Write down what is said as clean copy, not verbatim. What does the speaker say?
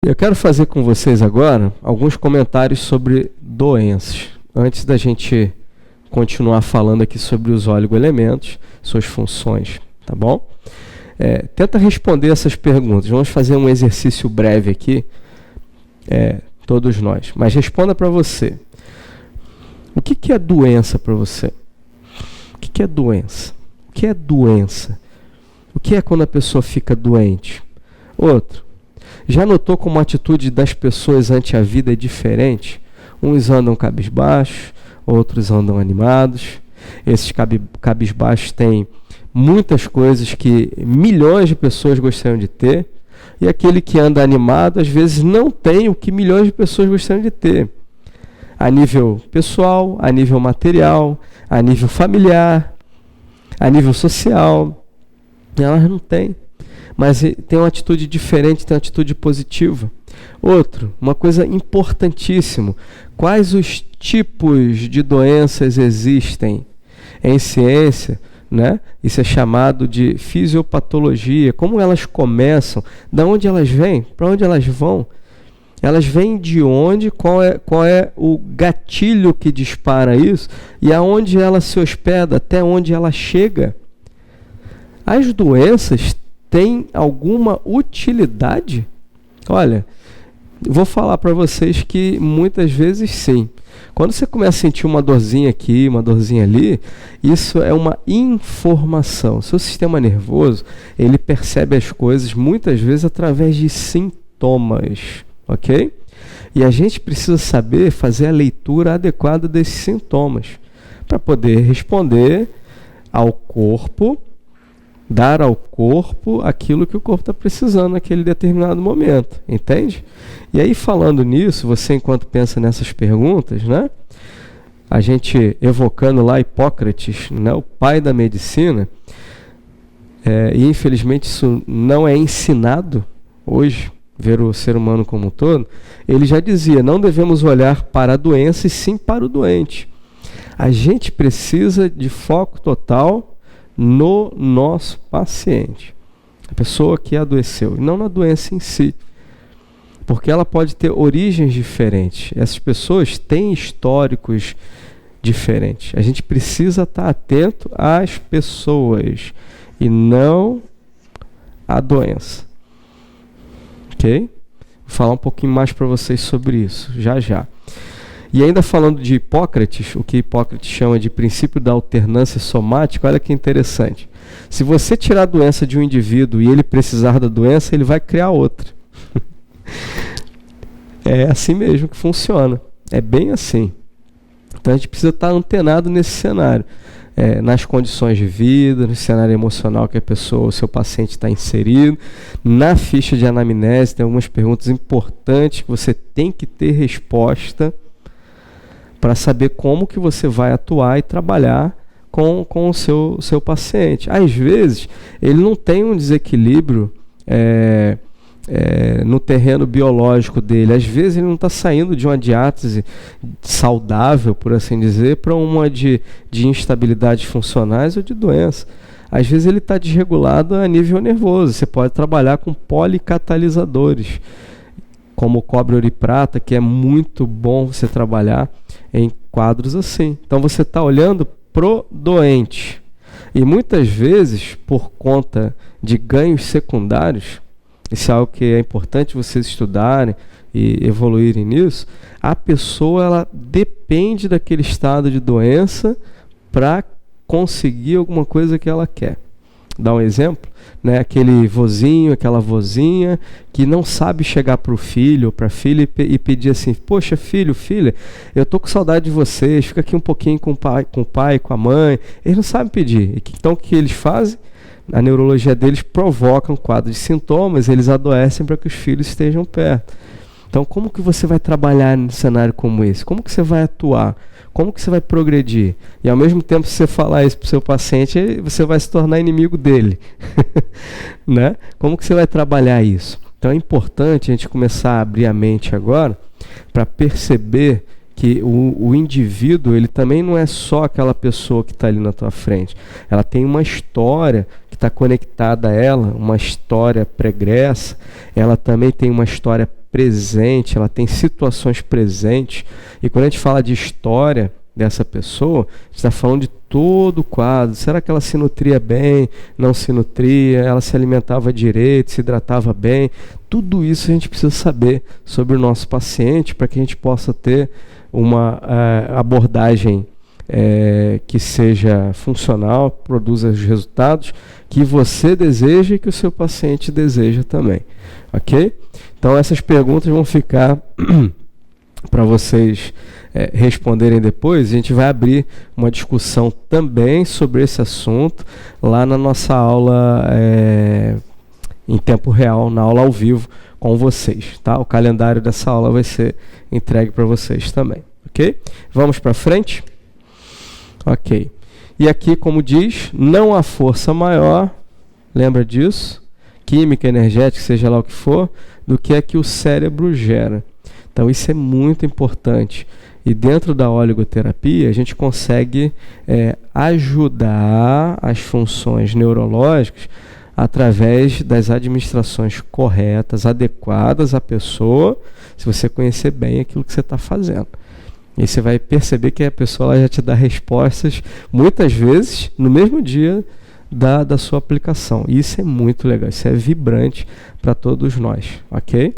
Eu quero fazer com vocês agora alguns comentários sobre doenças, antes da gente continuar falando aqui sobre os oligoelementos, suas funções, tá bom? Tenta responder essas perguntas. Vamos fazer um exercício breve aqui, todos nós. Mas responda para você. O que é doença para você? O que é doença? O que é doença? O que é quando a pessoa fica doente? Outro. Já notou como a atitude das pessoas ante a vida é diferente? Uns andam cabisbaixos, outros andam animados. Esses cabisbaixos têm muitas coisas que milhões de pessoas gostariam de ter. E aquele que anda animado, às vezes, não tem o que milhões de pessoas gostariam de ter. A nível pessoal, a nível material, a nível familiar, a nível social. Elas não têm. Mas tem uma atitude diferente, tem uma atitude positiva. Outro, uma coisa importantíssima. Quais os tipos de doenças existem? Em ciência, né? Isso é chamado de fisiopatologia. Como elas começam? De onde elas vêm? Para onde elas vão? Elas vêm de onde? Qual é o gatilho que dispara isso? E aonde ela se hospeda? Até onde ela chega? As doenças têm alguma utilidade? Olha, vou falar para vocês que muitas vezes sim. Quando você começa a sentir uma dorzinha aqui, uma dorzinha ali, isso é uma informação. Seu sistema nervoso, ele percebe as coisas muitas vezes através de sintomas, ok? E a gente precisa saber fazer a leitura adequada desses sintomas para poder responder ao corpo, dar ao corpo aquilo que o corpo está precisando naquele determinado momento, entende? E aí, falando nisso, você enquanto pensa nessas perguntas, né? A gente evocando lá Hipócrates, né, o pai da medicina, e infelizmente isso não é ensinado hoje, ver o ser humano como um todo, ele já dizia, não devemos olhar para a doença e sim para o doente. A gente precisa de foco total no nosso paciente, a pessoa que adoeceu, e não na doença em si, porque ela pode ter origens diferentes. Essas pessoas têm históricos diferentes. A gente precisa estar atento às pessoas e não à doença, ok? Vou falar um pouquinho mais para vocês sobre isso, já. E ainda falando de Hipócrates, o que Hipócrates chama de princípio da alternância somática, olha que interessante. Se você tirar a doença de um indivíduo e ele precisar da doença, ele vai criar outra. É assim mesmo que funciona. É bem assim. Então a gente precisa estar antenado nesse cenário. Nas condições de vida, no cenário emocional que a pessoa, o seu paciente está inserido. Na ficha de anamnese tem algumas perguntas importantes que você tem que ter resposta para saber como que você vai atuar e trabalhar com o seu paciente. Às vezes, ele não tem um desequilíbrio no terreno biológico dele. Às vezes, ele não está saindo de uma diátese saudável, por assim dizer, para uma de instabilidades funcionais ou de doença. Às vezes, ele está desregulado a nível nervoso. Você pode trabalhar com policatalisadores, como o cobre, ouro e prata, que é muito bom você trabalhar em quadros assim. Então você está olhando pro doente. E muitas vezes, por conta de ganhos secundários, isso é algo que é importante vocês estudarem e evoluírem nisso, a pessoa ela depende daquele estado de doença para conseguir alguma coisa que ela quer. Dá um exemplo, né? Aquele vozinho, aquela vozinha que não sabe chegar para o filho ou para a filha e pedir assim, poxa filho, filha, eu tô com saudade de vocês, fica aqui um pouquinho com o pai, com a mãe. Eles não sabem pedir. Então o que eles fazem? A neurologia deles provoca um quadro de sintomas, eles adoecem para que os filhos estejam perto. Então como que você vai trabalhar num cenário como esse? Como que você vai atuar? Como que você vai progredir? E ao mesmo tempo, se você falar isso para o seu paciente, você vai se tornar inimigo dele. Né? Como que você vai trabalhar isso? Então é importante a gente começar a abrir a mente agora para perceber que o indivíduo, ele também não é só aquela pessoa que está ali na tua frente. Ela tem uma história está conectada a ela, uma história pregressa, ela também tem uma história presente, ela tem situações presentes. E quando a gente fala de história dessa pessoa, a gente está falando de todo o quadro. Será que ela se nutria bem, não se nutria, ela se alimentava direito, se hidratava bem? Tudo isso a gente precisa saber sobre o nosso paciente para que a gente possa ter uma abordagem que seja funcional, produza os resultados que você deseja e que o seu paciente deseja também. Ok? Então essas perguntas vão ficar para vocês responderem depois. A gente vai abrir uma discussão também sobre esse assunto lá na nossa aula em tempo real, na aula ao vivo com vocês, tá? O calendário dessa aula vai ser entregue para vocês também, ok? Vamos para frente? Ok. E aqui, como diz, não há força maior, lembra disso? Química, energética, seja lá o que for, do que a que o cérebro gera. Então isso é muito importante. E dentro da oligoterapia, a gente consegue ajudar as funções neurológicas através das administrações corretas, adequadas à pessoa, se você conhecer bem aquilo que você está fazendo. E você vai perceber que a pessoa ela já te dá respostas, muitas vezes, no mesmo dia da sua aplicação. E isso é muito legal, isso é vibrante para todos nós, ok?